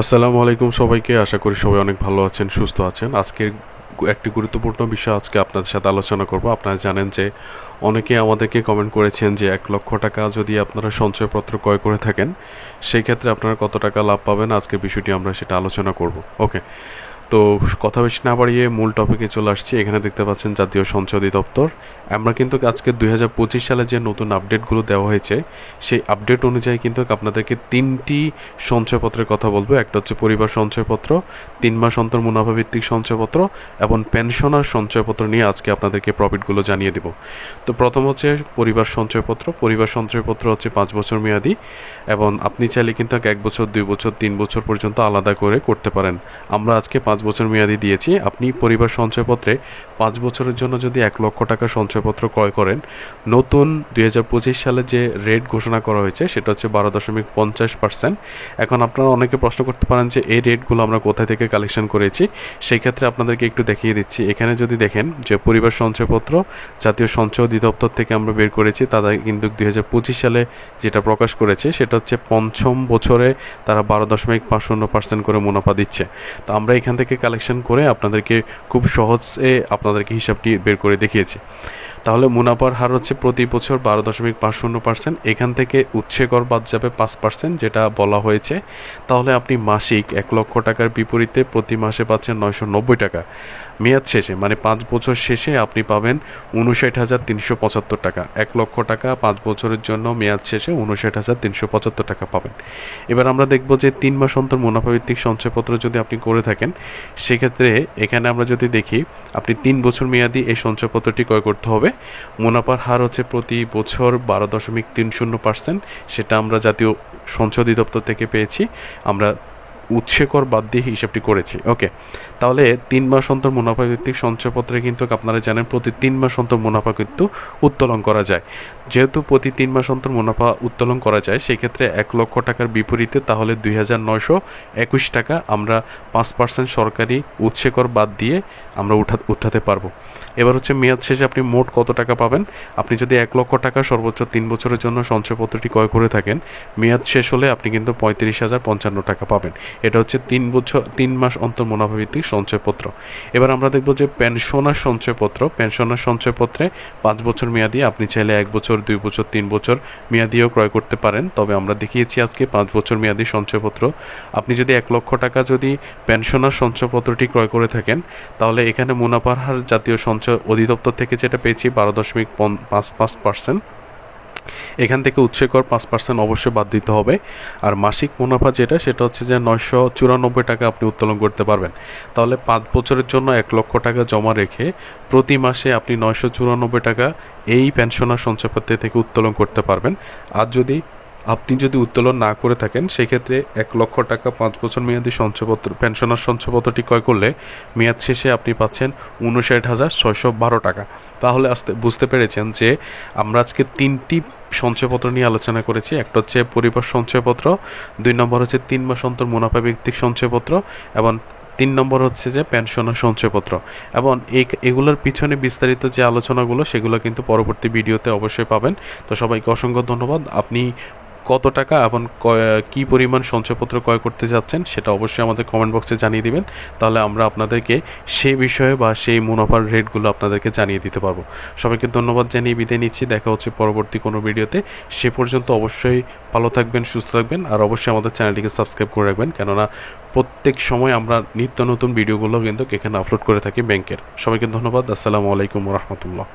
আসসালামু আলাইকুম সবাইকে। আশা করি সবাই অনেক ভালো আছেন, সুস্থ আছেন। আজকের একটি গুরুত্বপূর্ণ বিষয় আজকে আপনাদের সাথে আলোচনা করব। আপনারা জানেন যে অনেকে আমাদেরকে কমেন্ট করেছেন যে 1,00,000 টাকা যদি আপনারা সঞ্চয়পত্র ক্রয় করে থাকেন সেই ক্ষেত্রে আপনারা কত টাকা লাভ পাবেন। আজকের বিষয়টি আমরা সেটা আলোচনা করব। ওকে, তো কথা বেশি না বাড়িয়ে মূল টপিকে চলে আসছি। এখানে দেখতে পাচ্ছেন জাতীয় সঞ্চয় অধিদপ্তর। আমরা কিন্তু আজকে 2025 সালে যে নতুন আপডেটগুলো দেওয়া হয়েছে সেই আপডেট অনুযায়ী কিন্তু আপনাদেরকে তিনটি সঞ্চয়পত্রের কথা বলবো। একটা হচ্ছে পরিবার সঞ্চয়পত্র, 3 মাস অন্তর মুনাফা ভিত্তিক সঞ্চয়পত্র এবং পেনশনার সঞ্চয়পত্র নিয়ে আজকে আপনাদেরকে প্রফিটগুলো জানিয়ে দেব। তো প্রথম হচ্ছে পরিবার সঞ্চয়পত্র। পরিবার সঞ্চয়পত্র হচ্ছে 5 বছর মেয়াদি এবং আপনি চাইলে কিন্তু 1 বছর, 2 বছর, 3 বছর পর্যন্ত আলাদা করে করতে পারেন। আমরা আজকে 5 বছর মেয়াদি দিয়েছি। আপনি পরিবার সঞ্চয়পত্রে 5 বছরের জন্য যদি 1,00,000 টাকা সঞ্চয়পত্র ক্রয় করেন, নতুন 2025 সালে যে রেট ঘোষণা করা হয়েছে সেটা হচ্ছে 12.50%। এখন আপনারা অনেকে প্রশ্ন করতে পারেন যে এই রেটগুলো আমরা কোথা থেকে কালেকশন করেছি। সেই ক্ষেত্রে আপনাদেরকে একটু দেখিয়ে দিচ্ছি। এখানে যদি দেখেন যে পরিবার সঞ্চয়পত্র জাতীয় সঞ্চয় অধিদপ্তর থেকে আমরা বের করেছি। তারা কিন্তু 2025 সালে যেটা প্রকাশ করেছে সেটা হচ্ছে পঞ্চম বছরে তারা 12.50% করে মুনাফা দিচ্ছে। তো আমরা এখান থেকে কালেকশন করে আপনাদেরকে খুব সহজে আপনাদেরকে হিসাবটি বের করে দেখিয়েছি। তাহলে মুনাফার হার হচ্ছে প্রতি বছর 12.50%। এখান থেকে উৎসে কর বাদ যাবে 5%, যেটা বলা হয়েছে। তাহলে আপনি মাসিক 1,00,000 টাকার বিপরীতে প্রতি মাসে পাচ্ছেন 990 টাকা। মেয়াদ শেষে মানে 5 বছর শেষে আপনি পাবেন 59,375 টাকা। 1,00,000 টাকা 5 বছরের জন্য মেয়াদ শেষে 59,375 টাকা পাবেন। এবার আমরা দেখব যে 3 মাস অন্তর মুনাফাভিত্তিক সঞ্চয়পত্র যদি আপনি করে থাকেন সেক্ষেত্রে এখানে আমরা যদি দেখি আপনি 3 বছর মেয়াদি এই সঞ্চয়পত্রটি ক্রয় করতে হবে। মুনাফার হার হচ্ছে প্রতি বছর 12.30%। সেটা আমরা জাতীয় সঞ্চয় অধিদপ্তর থেকে পেয়েছি। আমরা উৎসে কর বাদ দিয়ে হিসাবটি করেছি। ওকে, তাহলে 3 মাস অন্তর মুনাফা ভিত্তিক সঞ্চয়পত্রে কিন্তু আপনারা জানেন প্রতি 3 মাস অন্তর মুনাফা কিন্তু উত্তোলন করা যায়। যেহেতু প্রতি 3 মাস অন্তর মুনাফা উত্তোলন করা যায় সেই ক্ষেত্রে 1,00,000 টাকার বিপরীতে তাহলে 2,921 টাকা আমরা 5% সরকারি উৎসে কর বাদ দিয়ে আমরা উঠাতে পারবো। এবার হচ্ছে মেয়াদ শেষে আপনি মোট কত টাকা পাবেন। আপনি যদি 1,00,000 টাকা সর্বোচ্চ 3 বছরের জন্য সঞ্চয়পত্রটি ক্রয় করে থাকেন, মেয়াদ শেষ হলে আপনি কিন্তু 35,055 টাকা পাবেন। এটা হচ্ছে 3 মাস অন্তর মুনাফা ভিত্তিক সঞ্চয়পত্র। এবার আমরা দেখব যে পেনশনার সঞ্চয়পত্র। পেনশনার সঞ্চয়পত্রে 5 বছর মেয়াদি, আপনি চাইলে 1 বছর, 2 বছর, 3 বছর মেয়াদিও ক্রয় করতে পারেন। তবে আমরা দেখিয়েছি আজকে 5 বছর মেয়াদি সঞ্চয়পত্র। আপনি যদি 1,00,000 টাকা যদি পেনশনার সঞ্চয়পত্রটি ক্রয় করে থাকেন তাহলে এখানে মুনাফার হার জাতীয় সঞ্চয় অধিদপ্তর থেকে যেটা পেয়েছি 12.55%। এখান থেকে উৎসে কর 5% অবশ্যই বাদ দিতে হবে। আর মাসিক মুনাফা যেটা সেটা হচ্ছে যে 994 টাকা আপনি উত্তোলন করতে পারবেন। তাহলে 5 বছরের জন্য 1,00,000 টাকা জমা রেখে প্রতি মাসে আপনি 994 টাকা এই পেনশনার সঞ্চয়পত্র থেকে উত্তোলন করতে পারবেন। আর আপনি যদি উত্তোলন না করে থাকেন সেক্ষেত্রে 1,00,000 টাকা 5 বছর মেয়াদি সঞ্চয়পত্র পেনশনার সঞ্চয়পত্রটি ক্রয় করলে মেয়াদ শেষে আপনি পাচ্ছেন 59,612 টাকা। তাহলে বুঝতে পেরেছেন যে আমরা আজকে 3টি সঞ্চয়পত্র নিয়ে আলোচনা করেছি। একটা হচ্ছে পরিবার সঞ্চয়পত্র, 2 নম্বর হচ্ছে 3 মাস অন্তর মুনাফা ভিত্তিক সঞ্চয়পত্র এবং 3 নম্বর হচ্ছে যে পেনশনার সঞ্চয়পত্র। এবং এগুলোর পিছনে বিস্তারিত যে আলোচনাগুলো সেগুলো কিন্তু পরবর্তী ভিডিওতে অবশ্যই পাবেন। তো সবাইকে অসংখ্য ধন্যবাদ। আপনি কত টাকা এবং কী পরিমাণ সঞ্চয়পত্র ক্রয় করতে যাচ্ছেন সেটা অবশ্যই আমাদের কমেন্ট বক্সে জানিয়ে দিবেন। তাহলে আমরা আপনাদেরকে সেই বিষয়ে বা সেই মুনাফার রেটগুলো আপনাদেরকে জানিয়ে দিতে পারবো। সবাইকে ধন্যবাদ জানিয়ে বিদায় নিচ্ছি। দেখা হচ্ছে পরবর্তী কোনো ভিডিওতে। সে পর্যন্ত অবশ্যই ভালো থাকবেন, সুস্থ থাকবেন আর অবশ্যই আমাদের চ্যানেলটিকে সাবস্ক্রাইব করে রাখবেন, কেননা প্রত্যেক সময় আমরা নিত্য নতুন ভিডিওগুলো কিন্তু এখানে আপলোড করে থাকি ব্যাংকের। সবাইকে ধন্যবাদ। আসসালামু আলাইকুম ওয়া রাহমাতুল্লাহ।